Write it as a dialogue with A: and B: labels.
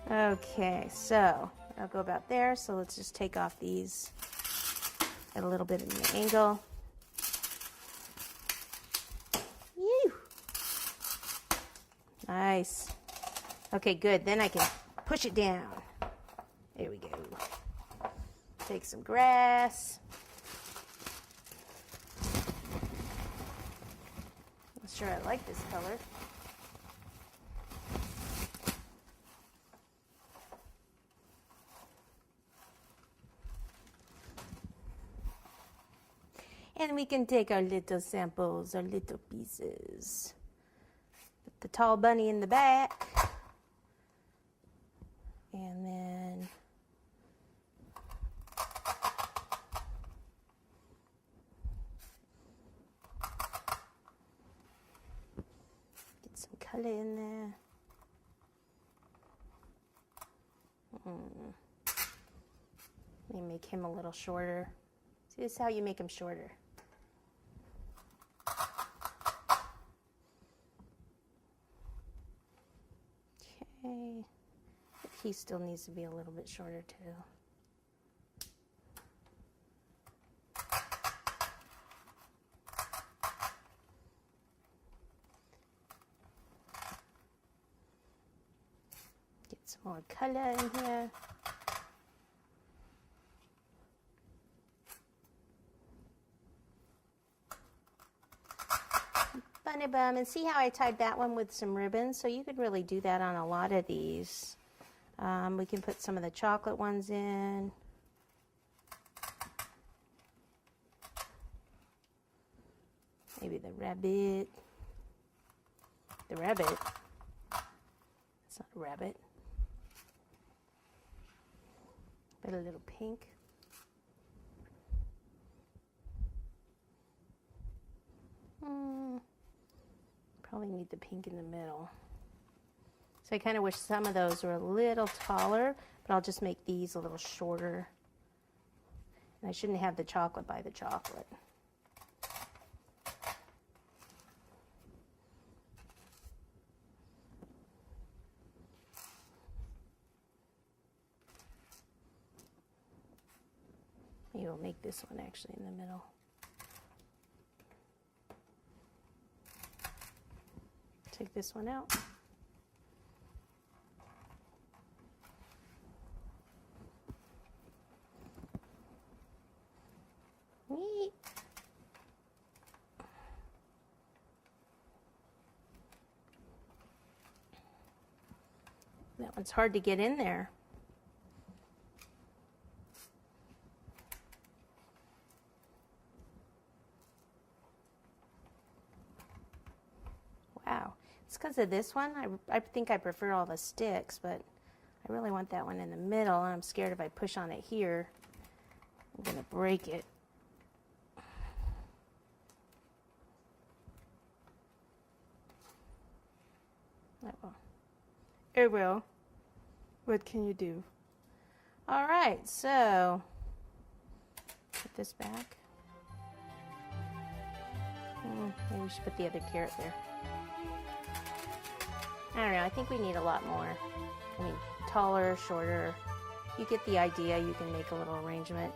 A: Okay, so I'll go about there. So let's just take off these at a little bit of an angle. Ew. Nice. Okay, good. Then I can push it down. There we go. Take some grass. Not sure I like this color. And we can take our little samples, our little pieces. Put the tall bunny in the back. And then get some color in there. Let me make him a little shorter. See, this is how you make him shorter. Okay. He still needs to be a little bit shorter too. Get some more color in here. Bunny bum, and see how I tied that one with some ribbons? So you could really do that on a lot of these. We can put some of the chocolate ones in. Maybe the rabbit. The rabbit. It's not a rabbit. Put a little pink. Probably need the pink in the middle. So I kind of wish some of those were a little taller, but I'll just make these a little shorter. And I shouldn't have the chocolate by the chocolate. Maybe we'll make this one actually in the middle. Take this one out. Neat. That one's hard to get in there. Wow. It's because of this one. I think I prefer all the sticks, but I really want that one in the middle, and I'm scared if I push on it here, I'm going to break it. It will. What can you do? All right, so put this back. Maybe we should put the other carrot there. I don't know, I think we need a lot more. I mean, taller, shorter. You get the idea, you can make a little arrangement.